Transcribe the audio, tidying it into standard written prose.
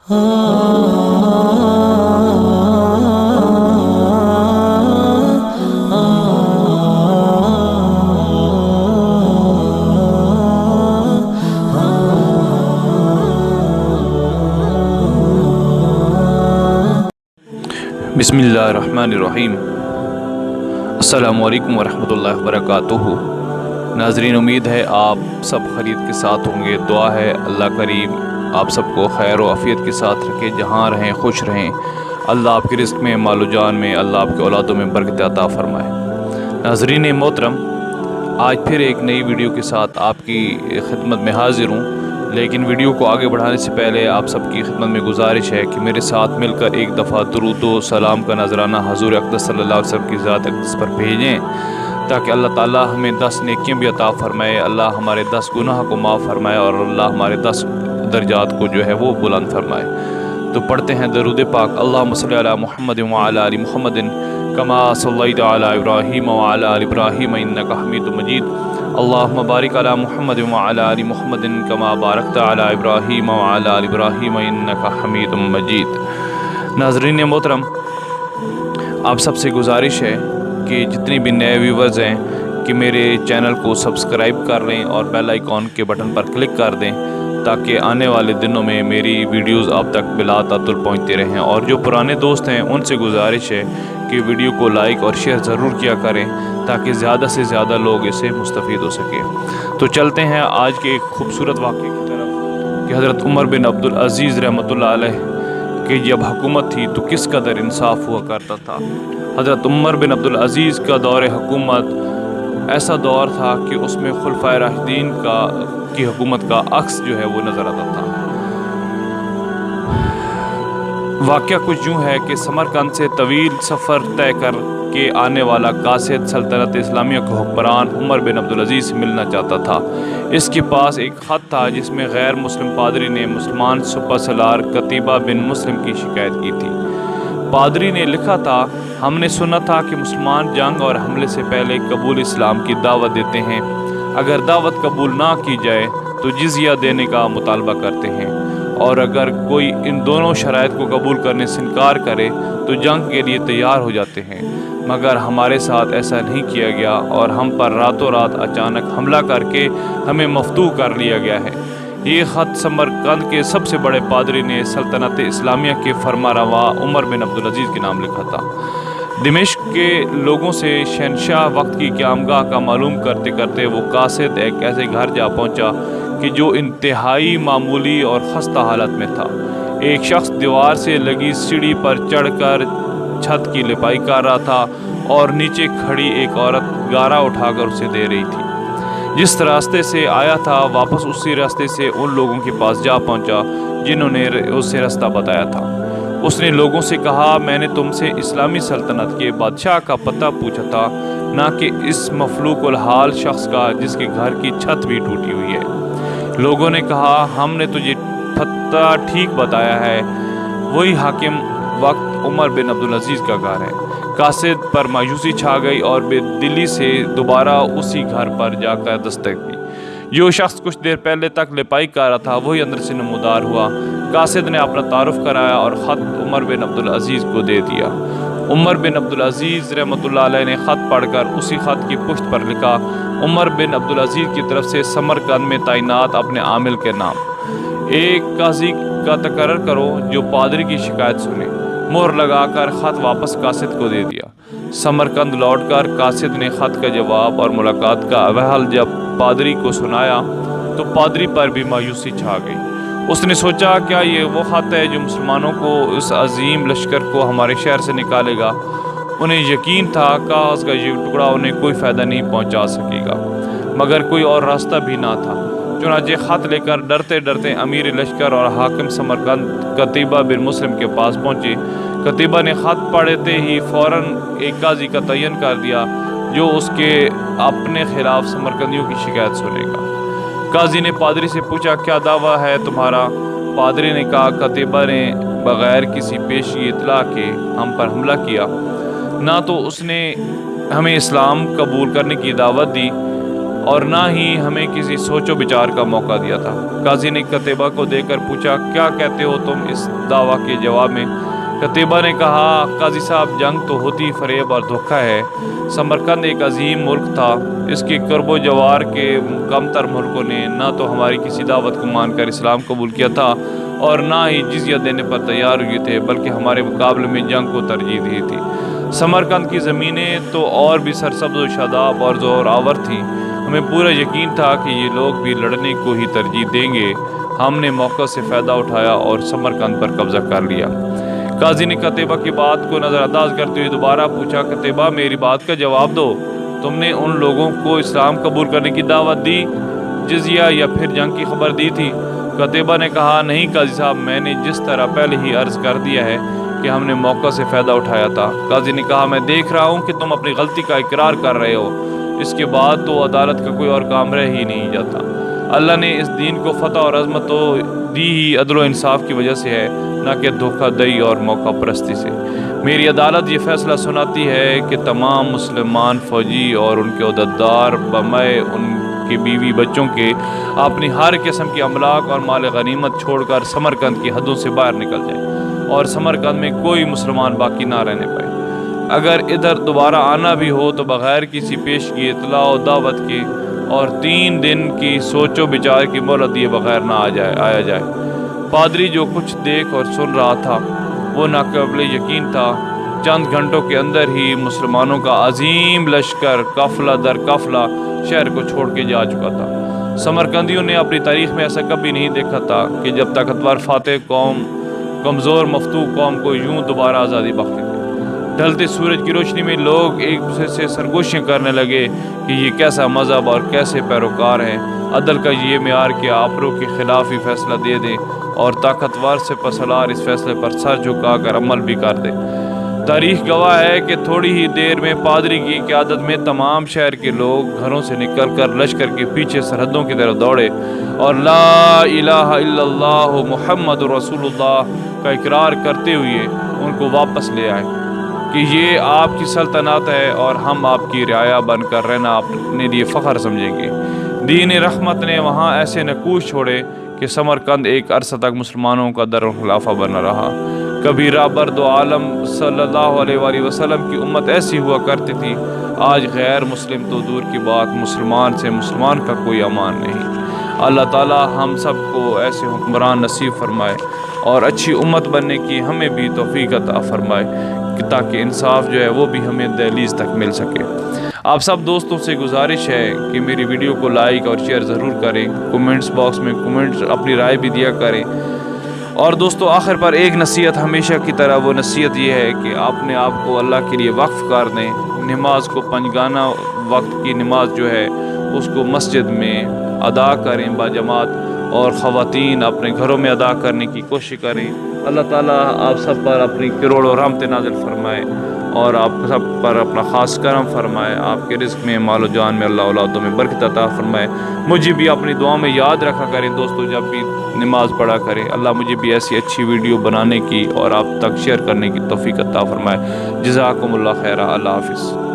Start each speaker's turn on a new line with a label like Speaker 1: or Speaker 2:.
Speaker 1: बिस्मिल्लाहिर्रहमानिर्रहीम। अस्सलामु अलैकुम वरहमतुल्लाहि वबरकातुहू। नाज़रीन, उम्मीद है आप सब खैरियत के साथ होंगे। दुआ है अल्लाह करीम आप सबको खैर व आफ़ियत के साथ रखे, जहाँ रहें खुश रहें। अल्लाह आपके रिज़्क़ में, मालो जान में, अल्लाह आपके औलादों में बरकत अता फ़रमाए। नाज़रीन मोहतरम, आज फिर एक नई वीडियो के साथ आपकी खिदमत में हाज़िर हूँ। लेकिन वीडियो को आगे बढ़ाने से पहले आप सबकी खिदमत में गुजारिश है कि मेरे साथ मिलकर एक दफ़ा दुरूद व सलाम का नजराना हज़ूर अक़दस सल्लल्लाहु अलैहि वसल्लम की ज़ात अक़दस पर भेजें, ताकि अल्लाह ताला हमें 10 नेकियां भी अता फ़रमाए, अल्लाह हमारे 10 गुनाह को माफ़ फरमाए और अल्लाह हमारे 10 दर्जात को जो है वो बुलंद फरमाए। तो पढ़ते हैं दरूद पाक। अल्लाहुम्मा सल्लि अला मुहम्मद व अला आलि मुहम्मदिन कमा सल्लैता अला इब्राहीम व अला आलि इब्राहीम इन्नका हमीदुम मजीद। अल्लाहुम्मा बारिक अला मुहम्मद व अला आलि मुहम्मदिन कमा बारकता अला इब्राहीम व अला आलि इब्राहीम इन्नका हमीदुम मजीद। नाज़रीन मोहतरम, आप सबसे गुजारिश है कि जितने भी नए व्यूवर्स हैं कि मेरे चैनल को सब्सक्राइब कर लें और बेल आइकॉन के बटन पर क्लिक कर दें, ताकि आने वाले दिनों में मेरी वीडियोस आप तक बिला तातुल पहुँचते रहें। और जो पुराने दोस्त हैं उनसे गुजारिश है कि वीडियो को लाइक और शेयर ज़रूर किया करें, ताकि ज़्यादा से ज़्यादा लोग इससे मुस्तफ़ीद हो सकें। तो चलते हैं आज के एक खूबसूरत वाक़े की तरफ कि हज़रत उमर बिन अब्दुल अज़ीज़ रहमतुल्लाह अलैह कि जब हुकूमत थी तो किस कदर इंसाफ हुआ करता था। हज़रत उमर बिन अब्दुल अज़ीज़ का दौर हुकूमत ऐसा दौर था कि उसमें खुलफ़ाए राशिदीन की हुकूमत का अक्स जो है वो नज़र आता था। वाक़या कुछ यूँ है कि समरकंद से तवील सफ़र तय कर के आने वाला कासिद सल्तनत इस्लामिया का हुक्मरान उमर बिन अब्दुल अज़ीज़ से मिलना चाहता था। इसके पास एक ख़त था जिसमें गैर मुस्लिम पादरी ने मुसलमान सुपर सलार कतीबा बिन मुस्लिम की शिकायत की थी। पादरी ने लिखा था, हमने सुना था कि मुसलमान जंग और हमले से पहले कबूल इस्लाम की दावत देते हैं। अगर दावत कबूल ना की जाए तो जिज़िया देने का मुतालबा करते हैं, और अगर कोई इन दोनों शराइत को कबूल करने से इनकार करे तो जंग के लिए तैयार हो जाते हैं। मगर हमारे साथ ऐसा नहीं किया गया और हम पर रातों रात अचानक हमला करके हमें मफ्तूह कर लिया गया है। ये ख़त समरकंद के सबसे बड़े पादरी ने सल्तनत इस्लामिया के फरमारवा उमर बिन अब्दुल अज़ीज़ के नाम लिखा था। दिमिश्क के लोगों से शहनशाह वक्त की क़यामगाह का मालूम करते करते वो कासिद एक ऐसे घर जा पहुंचा कि जो इंतहाई मामूली और खस्ता हालत में था। एक शख्स दीवार से लगी सीढ़ी पर चढ़कर छत की लिपाई कर रहा था और नीचे खड़ी एक औरत गारा उठाकर उसे दे रही थी। जिस रास्ते से आया था वापस उसी रास्ते से उन लोगों के पास जा पहुंचा जिन्होंने उसे रास्ता बताया था। उसने लोगों से कहा, मैंने तुमसे इस्लामी सल्तनत के बादशाह का पता पूछा था, ना कि इस मफलूकुल हाल शख्स का जिसके घर की छत भी टूटी हुई है। लोगों ने कहा, हमने तुझे पता ठीक बताया है, वही हाकिम वक्त उमर बिन अब्दुल अज़ीज़ का घर है। कासिद पर मायूसी छा गई और बेदिली से दोबारा उसी घर पर जाकर दस्तक दी। जो शख्स कुछ देर पहले तक लिपाई कर रहा था वही अंदर से नमूदार हुआ। कासिद ने अपना तारुफ कराया और ख़त उमर बिन अब्दुल अज़ीज़ को दे दिया। उमर बिन अब्दुल अज़ीज़ रहमतुल्लाह अलैह ने ख़त पढ़कर उसी ख़त की पुष्ट पर लिखा, उमर बिन अब्दुल अज़ीज़ की तरफ से समरकंद में तैनात अपने आमिल के नाम। एक काजी का तकर्रर करो जो पादरी की शिकायत सुने। मोहर लगाकर ख़त वापस कासिद को दे दिया। समरकंद लौटकर कासिद ने ख़त का जवाब और मुलाकात का अहवाल जब पादरी को सुनाया तो पादरी पर भी मायूसी छा गई। उसने सोचा, क्या ये वो ख़त है जो मुसलमानों को इस अजीम लश्कर को हमारे शहर से निकालेगा। उन्हें यकीन था कागज़ का ये टुकड़ा उन्हें कोई फ़ायदा नहीं पहुंचा सकेगा, मगर कोई और रास्ता भी ना था। चुनांचे ख़त लेकर डरते डरते अमीर लश्कर और हाकिम समरकंद कतीबा बिन मुस्लिम के पास पहुँचे। कतीबा ने ख़त पढ़ते ही फ़ौरन एक काजी का तयन कर दिया जो उसके अपने ख़िलाफ़ समरकंदियों की शिकायत सुनेगा। काजी ने पादरी से पूछा, क्या दावा है तुम्हारा। पादरी ने कहा, कतीबा ने बग़ैर किसी पेशी इतला के हम पर हमला किया, ना तो उसने हमें इस्लाम कबूल करने की दावत दी اور نہ ہی ہمیں کسی سوچ و بچار کا موقع دیا تھا۔ قاضی نے قتیبہ کو دیکھ کر پوچھا، کیا کہتے ہو تم اس دعویٰ کے جواب میں؟ قتیبہ نے کہا، قاضی صاحب، جنگ تو ہوتی فریب اور دھوکہ ہے۔ سمرقند ایک عظیم ملک تھا، اس کے قرب و جوار کے کم تر ملکوں نے نہ تو ہماری کسی دعوت کو مان کر اسلام قبول کیا تھا اور نہ ہی جزیہ دینے پر تیار ہوئے تھے، بلکہ ہمارے مقابلے میں جنگ کو ترجیح دی تھی۔ سمرقند کی زمینیں تو اور بھی سرسبز و شاداب اور زور آور تھیں۔ ہمیں پورا یقین تھا کہ یہ لوگ بھی لڑنے کو ہی ترجیح دیں گے۔ ہم نے موقع سے فائدہ اٹھایا اور سمرقند پر قبضہ کر لیا۔ قاضی نے قتیبہ کی بات کو نظر انداز کرتے ہوئے دوبارہ پوچھا، قتیبہ، میری بات کا جواب دو، تم نے ان لوگوں کو اسلام قبول کرنے کی دعوت دی، جزیہ یا پھر جنگ کی خبر دی تھی؟ قتیبہ نے کہا، نہیں قاضی صاحب، میں نے جس طرح پہلے ہی عرض کر دیا ہے کہ ہم نے موقع سے فائدہ اٹھایا تھا۔ قاضی نے کہا، میں دیکھ رہا ہوں کہ تم اپنی غلطی کا اقرار کر رہے ہو، اس کے بعد تو عدالت کا کوئی اور کام رہ ہی نہیں جاتا۔ اللہ نے اس دین کو فتح اور عظمت تو دی ہی عدل و انصاف کی وجہ سے ہے، نہ کہ دھوکہ دہی اور موقع پرستی سے۔ میری عدالت یہ فیصلہ سناتی ہے کہ تمام مسلمان فوجی اور ان کے عہدیدار بمائے ان کے بیوی بچوں کے اپنی ہر قسم کی املاک اور مال غنیمت چھوڑ کر سمرقند کی حدوں سے باہر نکل جائیں اور سمرقند میں کوئی مسلمان باقی نہ رہنے پائے۔ اگر ادھر دوبارہ آنا بھی ہو تو بغیر کسی پیشگی اطلاع و دعوت کے اور 3 دن کی سوچ و بچار کی مہلت دیے بغیر نہ آیا جائے۔ پادری جو کچھ دیکھ اور سن رہا تھا وہ ناقابل یقین تھا۔ چند گھنٹوں کے اندر ہی مسلمانوں کا عظیم لشکر قافلہ در قافلہ شہر کو چھوڑ کے جا چکا تھا۔ سمرقندیوں نے اپنی تاریخ میں ایسا کبھی نہیں دیکھا تھا کہ جب طاقتور فاتح قوم کمزور مفتوح قوم کو یوں دوبارہ آزادی بخشے تھے۔ ڈھلتے سورج کی روشنی میں لوگ ایک دوسرے سے سرگوشیاں کرنے لگے کہ یہ کیسا مذہب اور کیسے پیروکار ہیں۔ عدل کا یہ معیار کہ آپروں کے خلاف ہی فیصلہ دے دیں اور طاقتور سے پسلار اس فیصلے پر سر جھکا کر عمل بھی کر دے۔ تاریخ گواہ ہے کہ تھوڑی ہی دیر میں پادری کی قیادت میں تمام شہر کے لوگ گھروں سے نکل کر لشکر کے پیچھے سرحدوں کی طرف دوڑے اور لا الہ الا اللہ محمد رسول اللہ کا اقرار کرتے ہوئے ان کو واپس لے آئے کہ یہ آپ کی سلطنت ہے اور ہم آپ کی رعایا بن کر رہنا اپنے لیے فخر سمجھیں گے۔ دین رحمت نے وہاں ایسے نقوش چھوڑے کہ سمرقند ایک عرصہ تک مسلمانوں کا دارالخلافہ بنا رہا۔ کبھی رابر دو عالم صلی اللہ علیہ وآلہ وسلم کی امت ایسی ہوا کرتی تھی، آج غیر مسلم تو دور کی بات، مسلمان سے مسلمان کا کوئی امان نہیں۔ اللہ تعالی ہم سب کو ایسے حکمران نصیب فرمائے اور اچھی امت بننے کی ہمیں بھی توفیق عطا فرمائے تاکہ انصاف جو ہے وہ بھی ہمیں دہلیز تک مل سکے۔ آپ سب دوستوں سے گزارش ہے کہ میری ویڈیو کو لائک اور شیئر ضرور کریں، کومنٹس باکس میں کومنٹ اپنی رائے بھی دیا کریں۔ اور دوستو، آخر پر ایک نصیحت ہمیشہ کی طرح، وہ نصیحت یہ ہے کہ اپنے آپ کو اللہ کے لیے وقف کر دیں۔ نماز کو پنجگانہ وقت کی نماز جو ہے اس کو مسجد میں ادا کریں باجماعت، اور خواتین اپنے گھروں میں ادا کرنے کی کوشش کریں۔ اللہ تعالیٰ آپ سب پر اپنی کروڑوں رحمت نازل فرمائے اور آپ سب پر اپنا خاص کرم فرمائے۔ آپ کے رزق میں، مال و جان میں، اللہ اولادوں میں برکت عطا فرمائے۔ مجھے بھی اپنی دعا میں یاد رکھا کریں دوستو، جب بھی نماز پڑھا کریں۔ اللہ مجھے بھی ایسی اچھی ویڈیو بنانے کی اور آپ تک شیئر کرنے کی توفیق عطا فرمائے۔ جزاکم اللہ خیرہ۔ اللہ حافظ۔